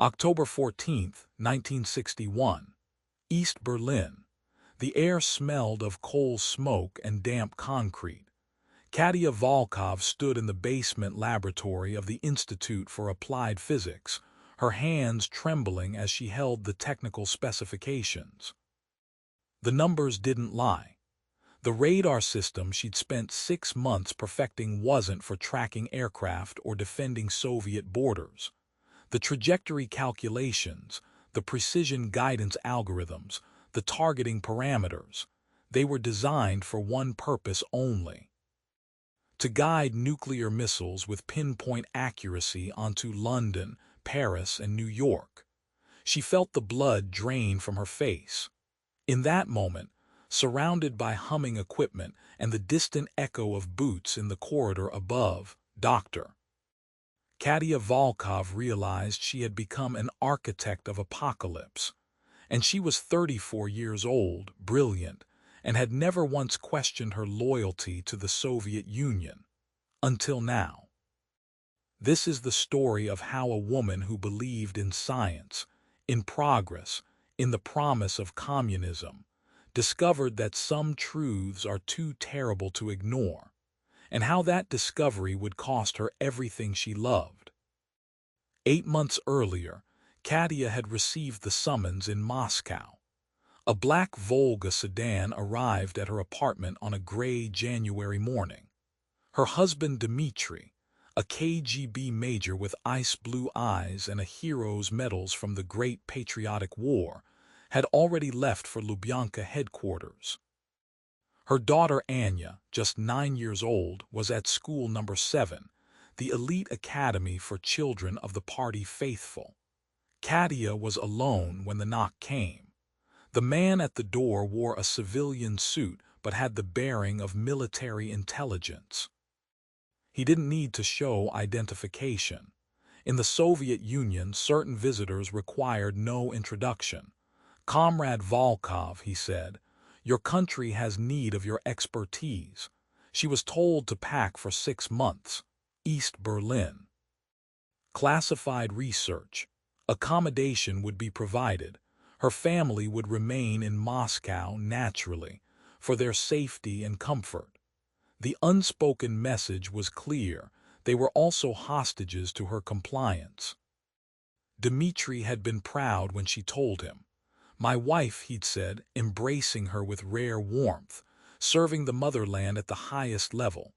October 14, 1961. East Berlin. The air smelled of coal smoke and damp concrete. Katya Volkov stood in the basement laboratory of the Institute for Applied Physics, her hands trembling as she held the technical specifications. The numbers didn't lie. The radar system she'd spent 6 months perfecting wasn't for tracking aircraft or defending Soviet borders. The trajectory calculations, the precision guidance algorithms, the targeting parameters, they were designed for one purpose only: to guide nuclear missiles with pinpoint accuracy onto London, Paris, and New York. She felt the blood drain from her face. In that moment, surrounded by humming equipment and the distant echo of boots in the corridor above, Dr. Katya Volkov realized she had become an architect of apocalypse. And she was 34 years old, brilliant, and had never once questioned her loyalty to the Soviet Union. Until now. This is the story of how a woman who believed in science, in progress, in the promise of communism, discovered that some truths are too terrible to ignore, and how that discovery would cost her everything she loved. 8 months earlier, Katya had received the summons in Moscow. A black Volga sedan arrived at her apartment on a gray January morning. Her husband Dmitri, a KGB major with ice-blue eyes and a hero's medals from the Great Patriotic War, had already left for Lubyanka headquarters. Her daughter Anya, just 9 years old, was at school number 7, the elite academy for children of the party faithful. Katya was alone when the knock came. The man at the door wore a civilian suit but had the bearing of military intelligence. He didn't need to show identification. In the Soviet Union, certain visitors required no introduction. "Comrade Volkov," he said, "your country has need of your expertise." She was told to pack for 6 months. East Berlin. Classified research. Accommodation would be provided. Her family would remain in Moscow naturally, for their safety and comfort. The unspoken message was clear: they were also hostages to her compliance. Dmitri had been proud when she told him. "My wife," he'd said, embracing her with rare warmth, "serving the motherland at the highest level.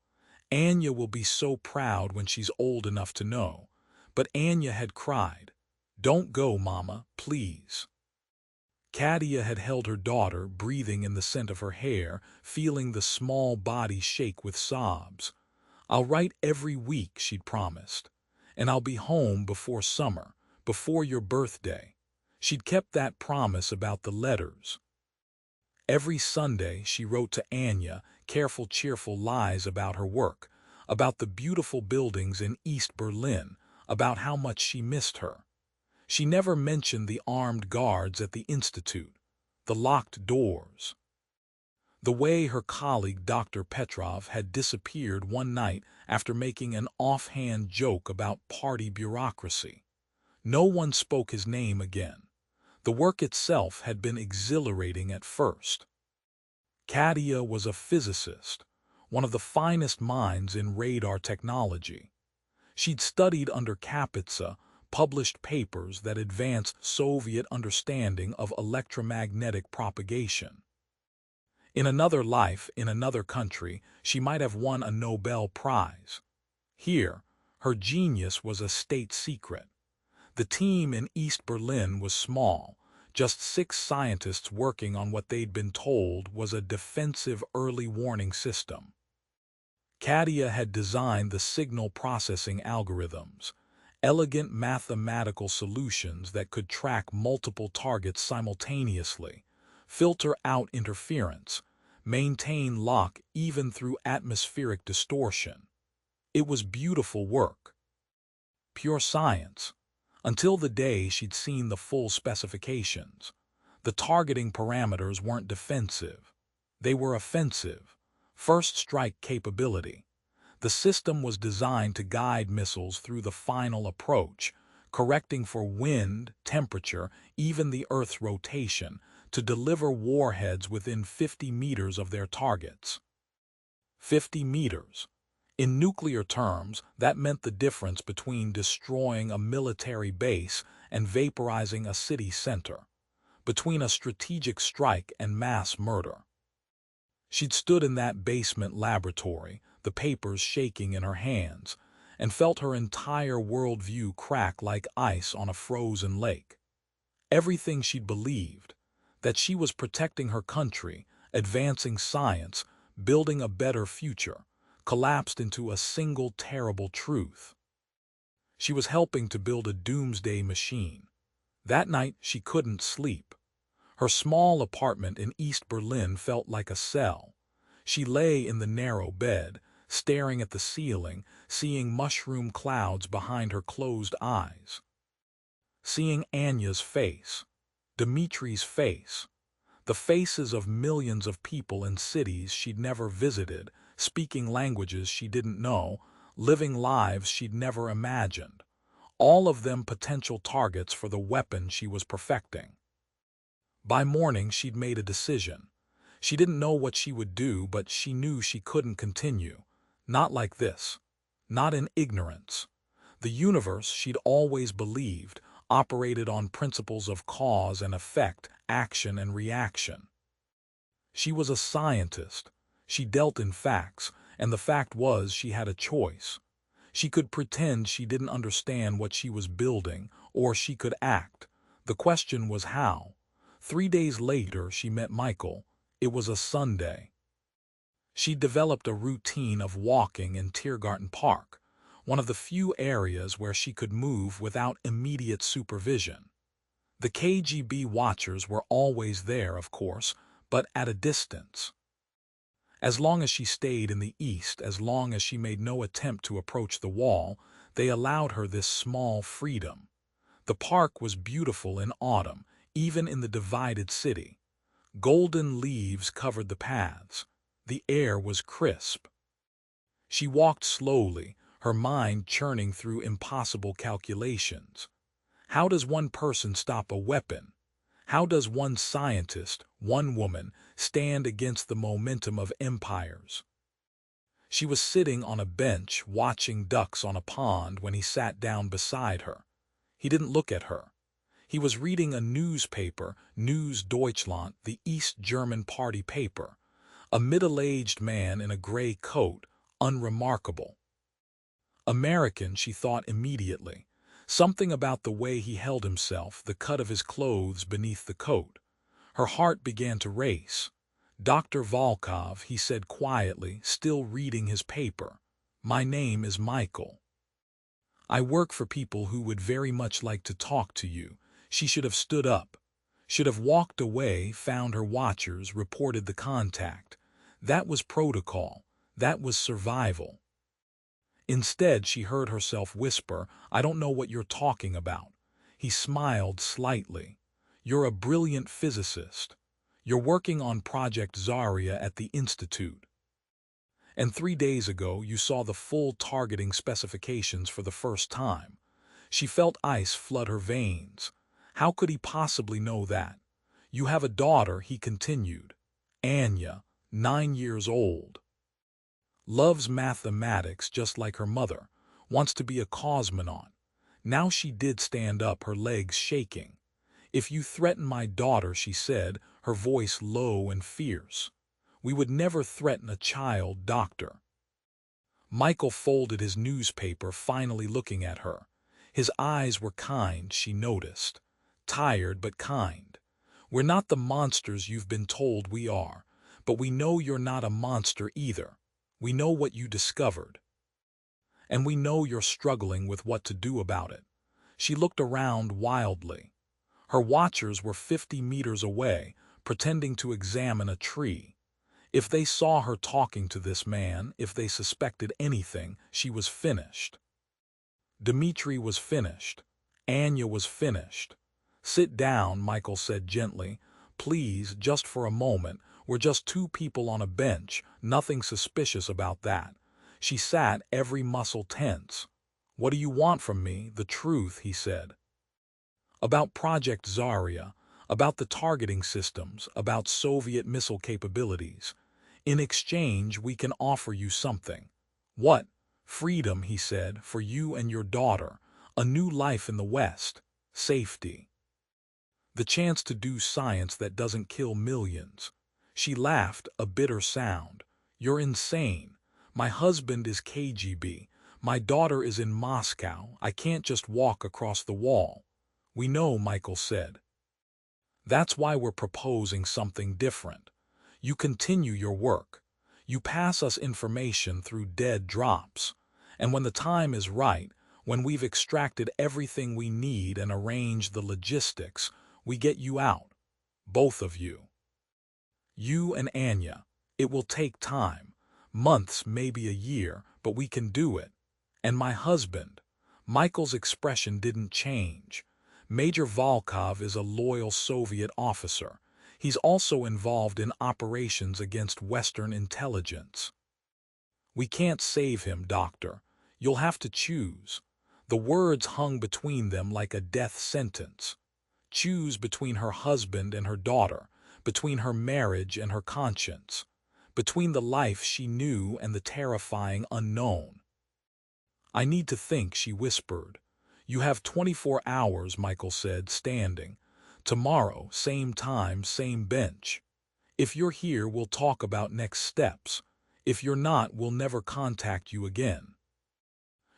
Anya will be so proud when she's old enough to know." But Anya had cried, "Don't go, Mama, please." Katya had held her daughter, breathing in the scent of her hair, feeling the small body shake with sobs. "I'll write every week," she'd promised. "And I'll be home before summer, before your birthday." She'd kept that promise about the letters. Every Sunday she wrote to Anya careful, cheerful lies about her work, about the beautiful buildings in East Berlin, about how much she missed her. She never mentioned the armed guards at the Institute, the locked doors, the way her colleague Dr. Petrov had disappeared one night after making an offhand joke about party bureaucracy. No one spoke his name again. The work itself had been exhilarating at first. Katya was a physicist, one of the finest minds in radar technology. She'd studied under Kapitsa, published papers that advanced Soviet understanding of electromagnetic propagation. In another life, in another country, she might have won a Nobel Prize. Here, her genius was a state secret. The team in East Berlin was small, just 6 scientists working on what they'd been told was a defensive early warning system. Katya had designed the signal processing algorithms, elegant mathematical solutions that could track multiple targets simultaneously, filter out interference, maintain lock even through atmospheric distortion. It was beautiful work. Pure science. Until the day she'd seen the full specifications. The targeting parameters weren't defensive. They were offensive. First strike capability. The system was designed to guide missiles through the final approach, correcting for wind, temperature, even the Earth's rotation, to deliver warheads within 50 meters of their targets. 50 meters. In nuclear terms, that meant the difference between destroying a military base and vaporizing a city center, between a strategic strike and mass murder. She'd stood in that basement laboratory, the papers shaking in her hands, and felt her entire worldview crack like ice on a frozen lake. Everything she'd believed, that she was protecting her country, advancing science, building a better future, collapsed into a single terrible truth. She was helping to build a doomsday machine. That night she couldn't sleep. Her small apartment in East Berlin felt like a cell. She lay in the narrow bed, staring at the ceiling, seeing mushroom clouds behind her closed eyes. Seeing Anya's face, Dmitri's face, the faces of millions of people in cities she'd never visited, speaking languages she didn't know, living lives she'd never imagined, all of them potential targets for the weapon she was perfecting. By morning she'd made a decision. She didn't know what she would do, but she knew she couldn't continue. Not like this. Not in ignorance. The universe, she'd always believed, operated on principles of cause and effect, action and reaction. She was a scientist. She dealt in facts, and the fact was she had a choice. She could pretend she didn't understand what she was building, or she could act. The question was how. 3 days later she met Michael. It was a Sunday. She developed a routine of walking in Tiergarten Park, one of the few areas where she could move without immediate supervision. The KGB watchers were always there, of course, but at a distance. As long as she stayed in the east, as long as she made no attempt to approach the wall, they allowed her this small freedom. The park was beautiful in autumn, even in the divided city. Golden leaves covered the paths. The air was crisp. She walked slowly, her mind churning through impossible calculations. How does one person stop a weapon? How does one scientist, one woman, stand against the momentum of empires? She was sitting on a bench watching ducks on a pond when he sat down beside her. He didn't look at her. He was reading a newspaper, News Deutschland, the East German party paper. A middle-aged man in a gray coat, unremarkable. American, she thought immediately. Something about the way he held himself, the cut of his clothes beneath the coat. Her heart began to race. "Dr. Volkov," he said quietly, still reading his paper. "My name is Michael. I work for people who would very much like to talk to you." She should have stood up, should have walked away, found her watchers, reported the contact. That was protocol. That was survival. Instead, she heard herself whisper, "I don't know what you're talking about." He smiled slightly. "You're a brilliant physicist. You're working on Project Zarya at the Institute. And 3 days ago, you saw the full targeting specifications for the first time." She felt ice flood her veins. How could he possibly know that? "You have a daughter," he continued. "Anya, 9 years old. Loves mathematics just like her mother, wants to be a cosmonaut." Now she did stand up, her legs shaking. "If you threaten my daughter," she said, her voice low and fierce. "We would never threaten a child, doctor." Michael folded his newspaper, finally looking at her. His eyes were kind, she noticed. Tired but kind. "We're not the monsters you've been told we are, but we know you're not a monster either. We know what you discovered. And we know you're struggling with what to do about it." She looked around wildly. Her watchers were 50 meters away, pretending to examine a tree. If they saw her talking to this man, if they suspected anything, she was finished. Dmitri was finished. Anya was finished. "Sit down," Michael said gently. "Please, just for a moment. We're just 2 people on a bench. Nothing suspicious about that." She sat, every muscle tense. "What do you want from me?" "The truth," he said. "About Project Zarya, about the targeting systems, about Soviet missile capabilities. In exchange, we can offer you something." "What?" "Freedom," he said, "for you and your daughter, a new life in the West, safety. The chance to do science that doesn't kill millions." She laughed, a bitter sound. "You're insane. My husband is KGB. My daughter is in Moscow. I can't just walk across the wall." "We know," Michael said. "That's why we're proposing something different. You continue your work. You pass us information through dead drops. And when the time is right, when we've extracted everything we need and arranged the logistics, we get you out. Both of you. You and Anya. It will take time. Months, maybe a year, but we can do it. And my husband." Michael's expression didn't change. "Major Volkov is a loyal Soviet officer. He's also involved in operations against Western intelligence. We can't save him, Doctor. You'll have to choose." The words hung between them like a death sentence. Choose between her husband and her daughter, between her marriage and her conscience, between the life she knew and the terrifying unknown. "I need to think," she whispered. "You have 24 hours, Michael said, standing. "Tomorrow, same time, same bench. If you're here, we'll talk about next steps. If you're not, we'll never contact you again.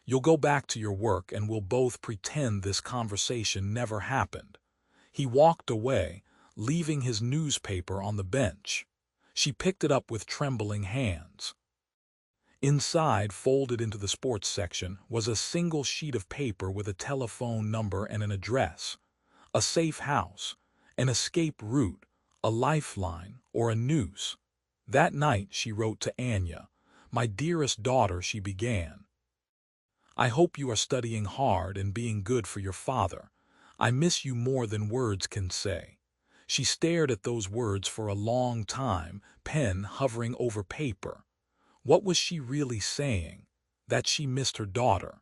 You'll go back to your work and we'll both pretend this conversation never happened." He walked away, leaving his newspaper on the bench. She picked it up with trembling hands. Inside, folded into the sports section, was a single sheet of paper with a telephone number and an address. A safe house, an escape route, a lifeline, or a noose. That night she wrote to Anya. "My dearest daughter," she began. "I hope you are studying hard and being good for your father. I miss you more than words can say." She stared at those words for a long time, pen hovering over paper. What was she really saying? That she missed her daughter?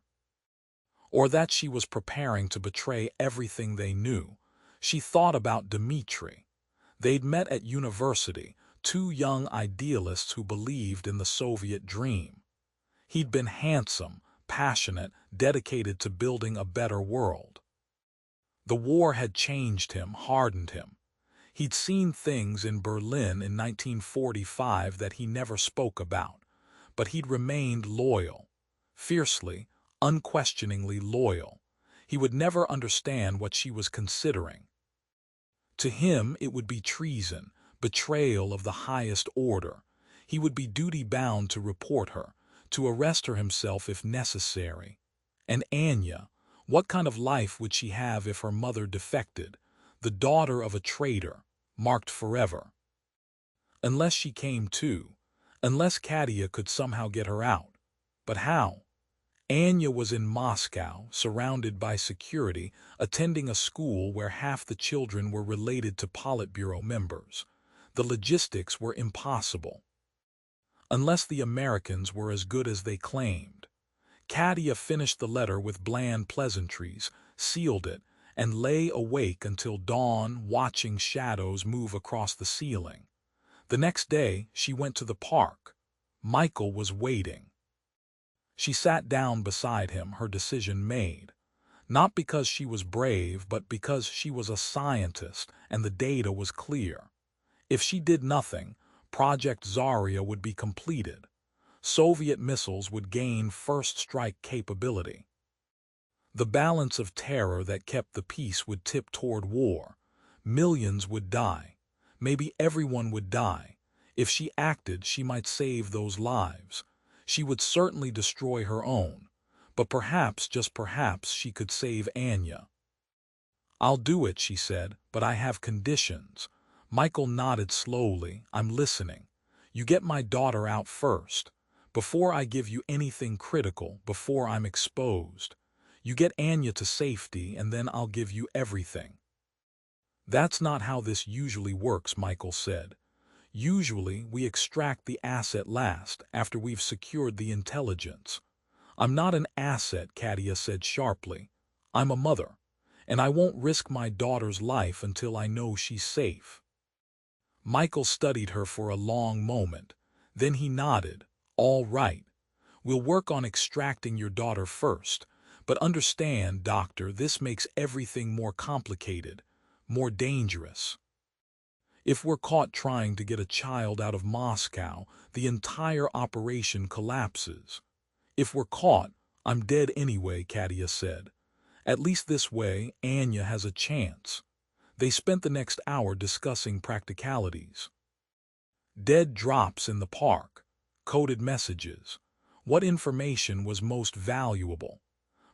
Or that she was preparing to betray everything they knew? She thought about Dmitri. They'd met at university, two young idealists who believed in the Soviet dream. He'd been handsome, passionate, dedicated to building a better world. The war had changed him, hardened him. He'd seen things in Berlin in 1945 that he never spoke about, but he'd remained loyal, fiercely, unquestioningly loyal. He would never understand what she was considering. To him, it would be treason, betrayal of the highest order. He would be duty-bound to report her, to arrest her himself if necessary. And Anya, what kind of life would she have if her mother defected, the daughter of a traitor, marked forever? Unless she came too, unless Katya could somehow get her out. But how? Anya was in Moscow, surrounded by security, attending a school where half the children were related to Politburo members. The logistics were impossible. Unless the Americans were as good as they claimed. Katya finished the letter with bland pleasantries, sealed it, and lay awake until dawn, watching shadows move across the ceiling. The next day, she went to the park. Michael was waiting. She sat down beside him, her decision made. Not because she was brave, but because she was a scientist and the data was clear. If she did nothing, Project Zarya would be completed. Soviet missiles would gain first-strike capability. The balance of terror that kept the peace would tip toward war. Millions would die. Maybe everyone would die. If she acted, she might save those lives. She would certainly destroy her own. But perhaps, just perhaps, she could save Anya. "I'll do it," she said, "but I have conditions." Michael nodded slowly. "I'm listening. You get my daughter out first. Before I give you anything critical, before I'm exposed. You get Anya to safety, and then I'll give you everything." "That's not how this usually works," Michael said. "Usually, we extract the asset last, after we've secured the intelligence. I'm not an asset, Katya said sharply. I'm a mother, and I won't risk my daughter's life until I know she's safe. Michael studied her for a long moment. Then he nodded. All right. We'll work on extracting your daughter first. But understand, doctor, this makes everything more complicated, more dangerous. If we're caught trying to get a child out of Moscow, the entire operation collapses. If we're caught, I'm dead anyway, Katya said. At least this way, Anya has a chance. They spent the next hour discussing practicalities. Dead drops in the park, coded messages. What information was most valuable?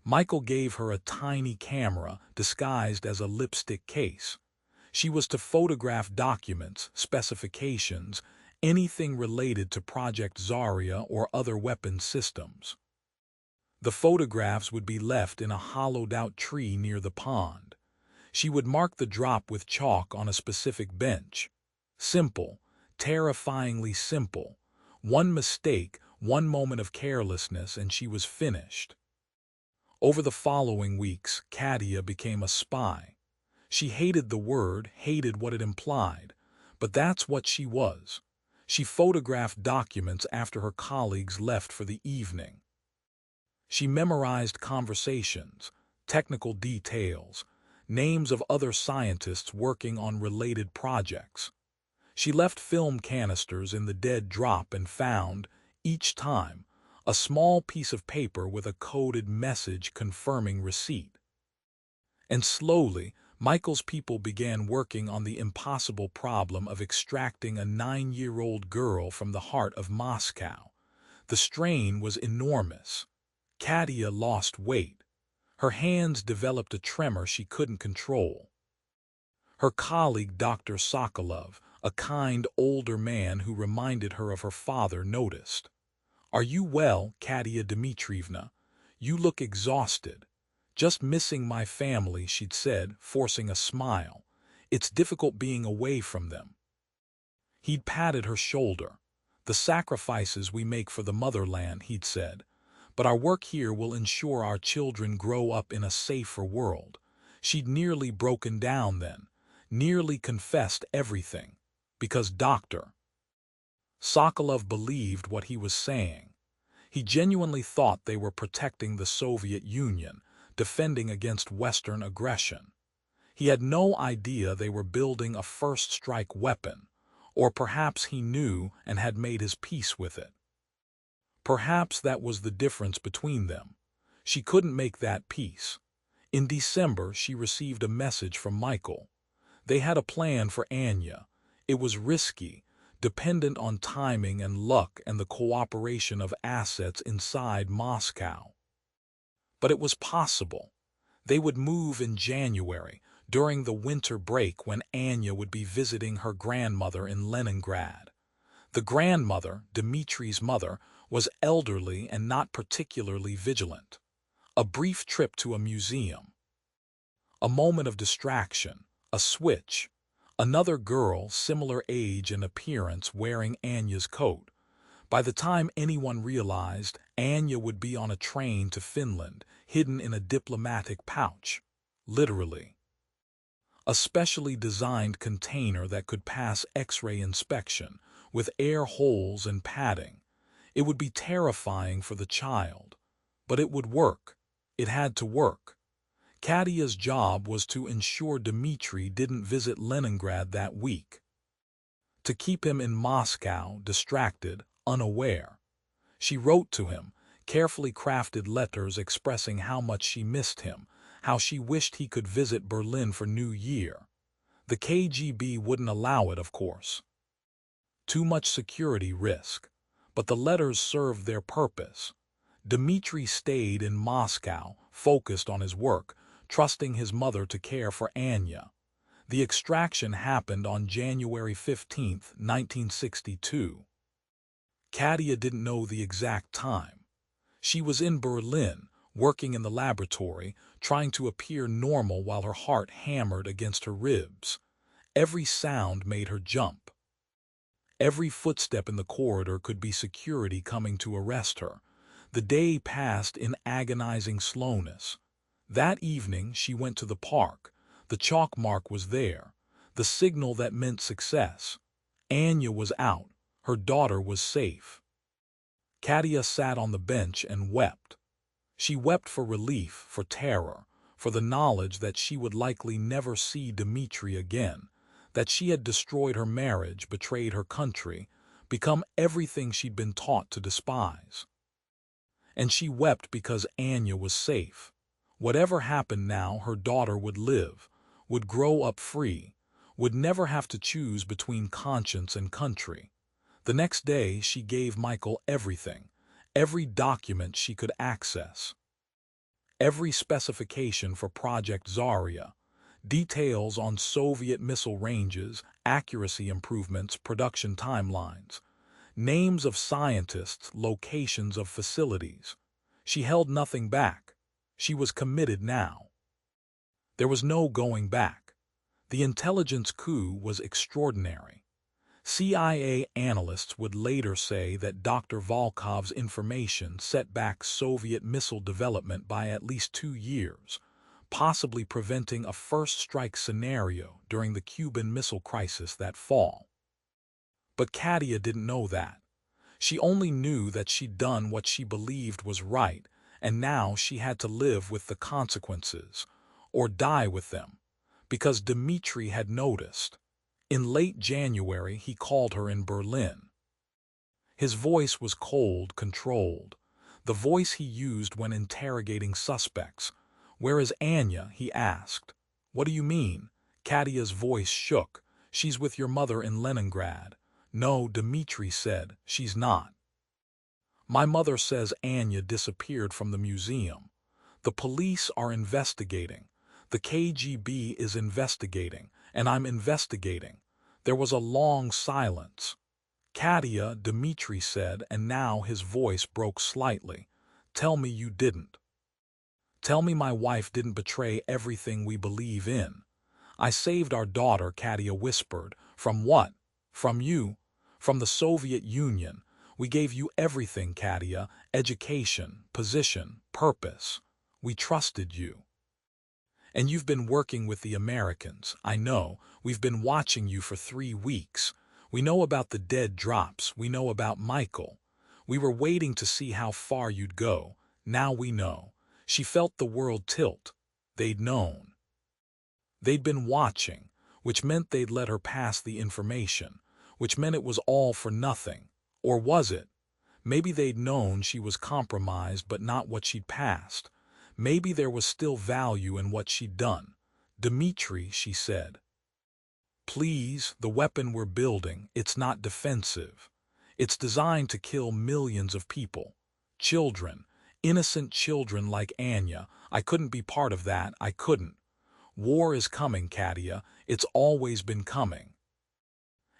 Michael gave her a tiny camera disguised as a lipstick case. She was to photograph documents, specifications, anything related to Project Zarya or other weapon systems. The photographs would be left in a hollowed-out tree near the pond. She would mark the drop with chalk on a specific bench. Simple, terrifyingly simple. One mistake, one moment of carelessness, and she was finished. Over the following weeks, Katya became a spy. She hated the word, hated what it implied, but that's what she was. She photographed documents after her colleagues left for the evening. She memorized conversations, technical details, names of other scientists working on related projects. She left film canisters in the dead drop and found, each time, a small piece of paper with a coded message confirming receipt. And slowly, Michael's people began working on the impossible problem of extracting a 9-year-old girl from the heart of Moscow. The strain was enormous. Katya lost weight. Her hands developed a tremor she couldn't control. Her colleague, Dr. Sokolov, a kind, older man who reminded her of her father, noticed. "Are you well, Katya Dmitrievna? You look exhausted." "Just missing my family," she'd said, forcing a smile. "It's difficult being away from them." He'd patted her shoulder. "The sacrifices we make for the motherland," he'd said. "But our work here will ensure our children grow up in a safer world." She'd nearly broken down then, nearly confessed everything. Because Dr. Sokolov believed what he was saying. He genuinely thought they were protecting the Soviet Union, defending against Western aggression. He had no idea they were building a first-strike weapon, or perhaps he knew and had made his peace with it. Perhaps that was the difference between them. She couldn't make that peace. In December, she received a message from Michael. They had a plan for Anya. It was risky, dependent on timing and luck and the cooperation of assets inside Moscow. But it was possible. They would move in January, during the winter break when Anya would be visiting her grandmother in Leningrad. The grandmother, Dmitri's mother, was elderly and not particularly vigilant. A brief trip to a museum. A moment of distraction, a switch. Another girl, similar age and appearance, wearing Anya's coat. By the time anyone realized, Anya would be on a train to Finland, hidden in a diplomatic pouch. Literally. A specially designed container that could pass X-ray inspection, with air holes and padding. It would be terrifying for the child. But it would work. It had to work. Katya's job was to ensure Dmitri didn't visit Leningrad that week. To keep him in Moscow, distracted, unaware. She wrote to him, carefully crafted letters expressing how much she missed him, how she wished he could visit Berlin for New Year. The KGB wouldn't allow it, of course. Too much security risk. But the letters served their purpose. Dmitri stayed in Moscow, focused on his work, trusting his mother to care for Anya. The extraction happened on January 15, 1962. Katya didn't know the exact time. She was in Berlin, working in the laboratory, trying to appear normal while her heart hammered against her ribs. Every sound made her jump. Every footstep in the corridor could be security coming to arrest her. The day passed in agonizing slowness. That evening she went to the park. The chalk mark was there, the signal that meant success. Anya was out. Her daughter was safe. Katya sat on the bench and wept. She wept for relief, for terror, for the knowledge that she would likely never see Dmitri again, that she had destroyed her marriage, betrayed her country, become everything she'd been taught to despise. And she wept because Anya was safe. Whatever happened now, her daughter would live, would grow up free, would never have to choose between conscience and country. The next day she gave Michael everything, every document she could access, every specification for Project Zarya, details on Soviet missile ranges, accuracy improvements, production timelines, names of scientists, locations of facilities. She held nothing back. She was committed now. There was no going back. The intelligence coup was extraordinary. CIA analysts would later say that Dr. Volkov's information set back Soviet missile development by at least 2 years, possibly preventing a first strike scenario during the Cuban Missile Crisis that fall. But Katya didn't know that. She only knew that she'd done what she believed was right, and now she had to live with the consequences, or die with them, because Dmitri had noticed. In late January, he called her in Berlin. His voice was cold, controlled, the voice he used when interrogating suspects. "Where is Anya?" he asked. "What do you mean?" Katya's voice shook. "She's with your mother in Leningrad." "No," Dmitri said, "she's not. My mother says Anya disappeared from the museum. The police are investigating. The KGB is investigating, and I'm investigating." There was a long silence. "Katya," Dmitri said, and now his voice broke slightly. "Tell me you didn't. Tell me my wife didn't betray everything we believe in." "I saved our daughter," Katya whispered. "From what?" "From you. From the Soviet Union. We gave you everything, Katya. Education, position, purpose. We trusted you. And you've been working with the Americans. I know. We've been watching you for 3 weeks. We know about the dead drops. We know about Michael. We were waiting to see how far you'd go. Now we know." She felt the world tilt. They'd known. They'd been watching, which meant they'd let her pass the information, which meant it was all for nothing. Or was it? Maybe they'd known she was compromised, but not what she'd passed. Maybe there was still value in what she'd done. "Dmitri," she said, "please, the weapon we're building, it's not defensive. It's designed to kill millions of people. Children, innocent children like Anya. I couldn't be part of that. I couldn't. War is coming, Katya. It's always been coming.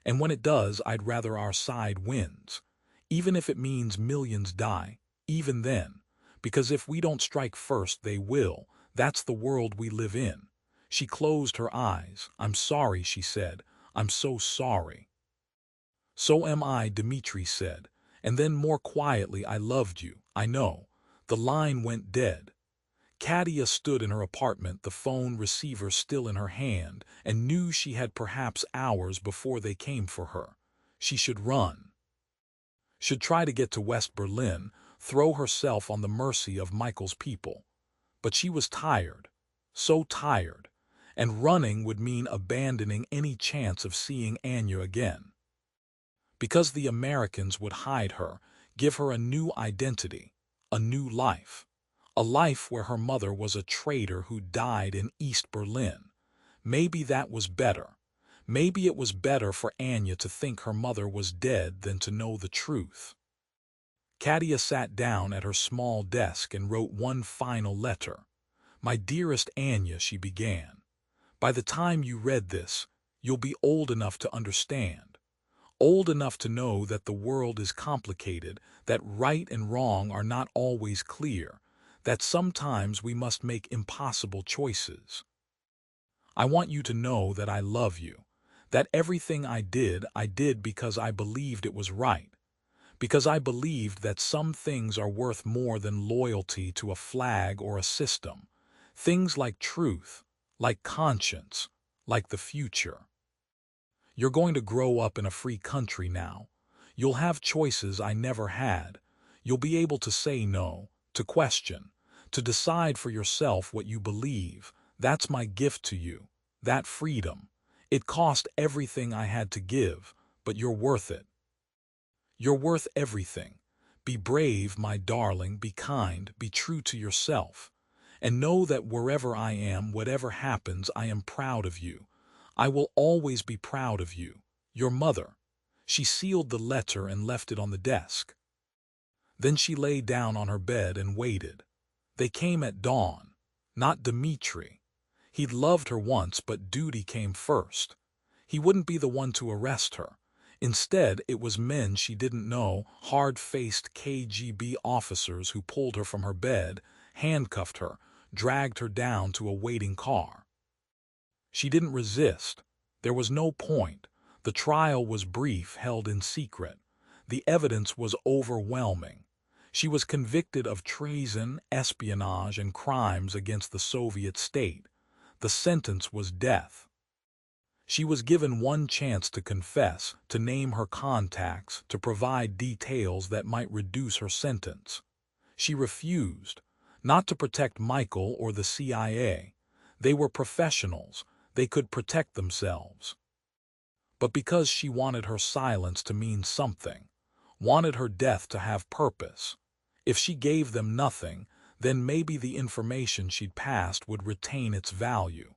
And when it does, I'd rather our side wins. Even if it means millions die, even then. Because if we don't strike first, they will. That's the world we live in." She closed her eyes. "I'm sorry," she said. "I'm so sorry." "So am I," Dmitri said. And then more quietly, "I loved you. I know." The line went dead. Katya stood in her apartment, the phone receiver still in her hand, and knew she had perhaps hours before they came for her. She should run. Should try to get to West Berlin, throw herself on the mercy of Michael's people. But she was tired, so tired, and running would mean abandoning any chance of seeing Anya again. Because the Americans would hide her, give her a new identity, a new life. A life where her mother was a traitor who died in East Berlin. Maybe that was better. Maybe it was better for Anya to think her mother was dead than to know the truth. Katya sat down at her small desk and wrote one final letter. "My dearest Anya," she began. "By the time you read this, you'll be old enough to understand. Old enough to know that the world is complicated, that right and wrong are not always clear, that sometimes we must make impossible choices. I want you to know that I love you, that everything I did because I believed it was right, because I believed that some things are worth more than loyalty to a flag or a system. Things like truth, like conscience, like the future. You're going to grow up in a free country now. You'll have choices I never had. You'll be able to say no, to question, to decide for yourself what you believe. That's my gift to you, that freedom. It cost everything I had to give, but you're worth it. You're worth everything. Be brave, my darling, be kind, be true to yourself. And know that wherever I am, whatever happens, I am proud of you. I will always be proud of you. Your mother. She sealed the letter and left it on the desk. Then she lay down on her bed and waited. They came at dawn. Not Dmitri. He'd loved her once, but duty came first. He wouldn't be the one to arrest her. Instead, it was men she didn't know, hard-faced KGB officers who pulled her from her bed, handcuffed her, dragged her down to a waiting car. She didn't resist. There was no point. The trial was brief, held in secret. The evidence was overwhelming. She was convicted of treason, espionage, and crimes against the Soviet state. The sentence was death. She was given one chance to confess, to name her contacts, to provide details that might reduce her sentence. She refused, not to protect Michael or the CIA. They were professionals. They could protect themselves. But because she wanted her silence to mean something, wanted her death to have purpose. If she gave them nothing, then maybe the information she'd passed would retain its value.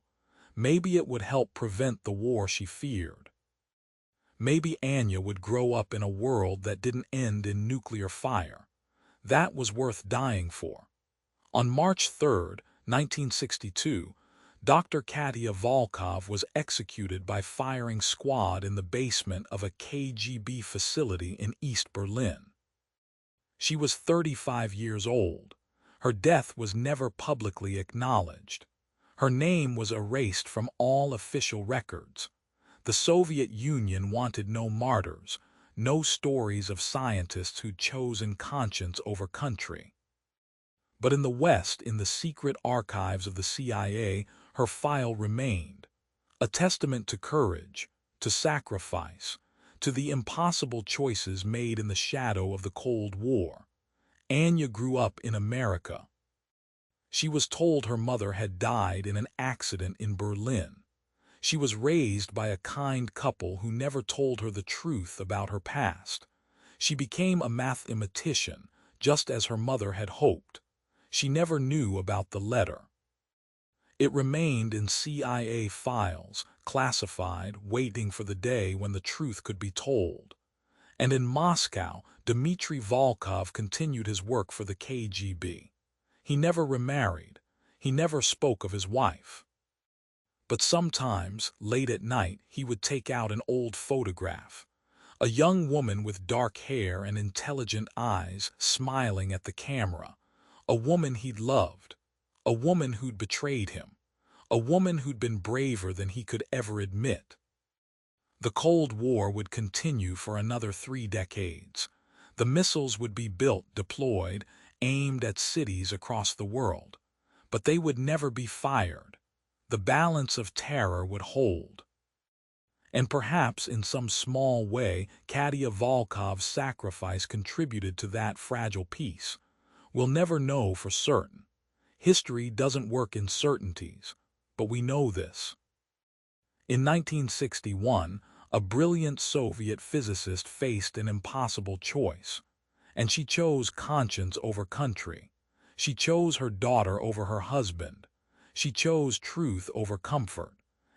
Maybe it would help prevent the war she feared. Maybe Anya would grow up in a world that didn't end in nuclear fire. That was worth dying for. On March 3, 1962, Dr. Katya Volkov was executed by firing squad in the basement of a KGB facility in East Berlin. She was 35 years old. Her death was never publicly acknowledged. Her name was erased from all official records. The Soviet Union wanted no martyrs, no stories of scientists who'd chosen conscience over country. But in the West, in the secret archives of the CIA, her file remained, a testament to courage, to sacrifice, to the impossible choices made in the shadow of the Cold War. Anya grew up in America. She was told her mother had died in an accident in Berlin. She was raised by a kind couple who never told her the truth about her past. She became a mathematician, just as her mother had hoped. She never knew about the letter. It remained in CIA files, classified, waiting for the day when the truth could be told. And in Moscow, Dmitry Volkov continued his work for the KGB. He never remarried. He never spoke of his wife. But sometimes, late at night, he would take out an old photograph. A young woman with dark hair and intelligent eyes smiling at the camera. A woman he'd loved. A woman who'd betrayed him. A woman who'd been braver than he could ever admit. The Cold War would continue for another 3 decades. The missiles would be built, deployed, aimed at cities across the world. But they would never be fired. The balance of terror would hold. And perhaps in some small way, Katya Volkov's sacrifice contributed to that fragile peace. We'll never know for certain. History doesn't work in certainties, but we know this. In 1961, a brilliant Soviet physicist faced an impossible choice. And she chose conscience over country. She chose her daughter over her husband. She chose truth over comfort.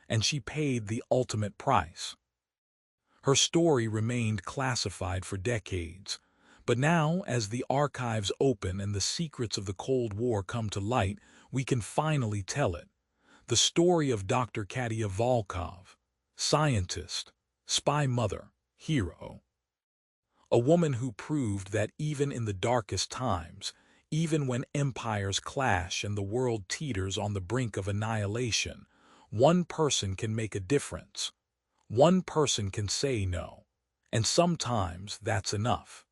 And she paid the ultimate price. Her story remained classified for decades. But now, as the archives open and the secrets of the Cold War come to light, we can finally tell it. The story of Dr. Katya Volkov, scientist, spy mother, hero. A woman who proved that even in the darkest times, even when empires clash and the world teeters on the brink of annihilation, one person can make a difference. One person can say no. And sometimes that's enough.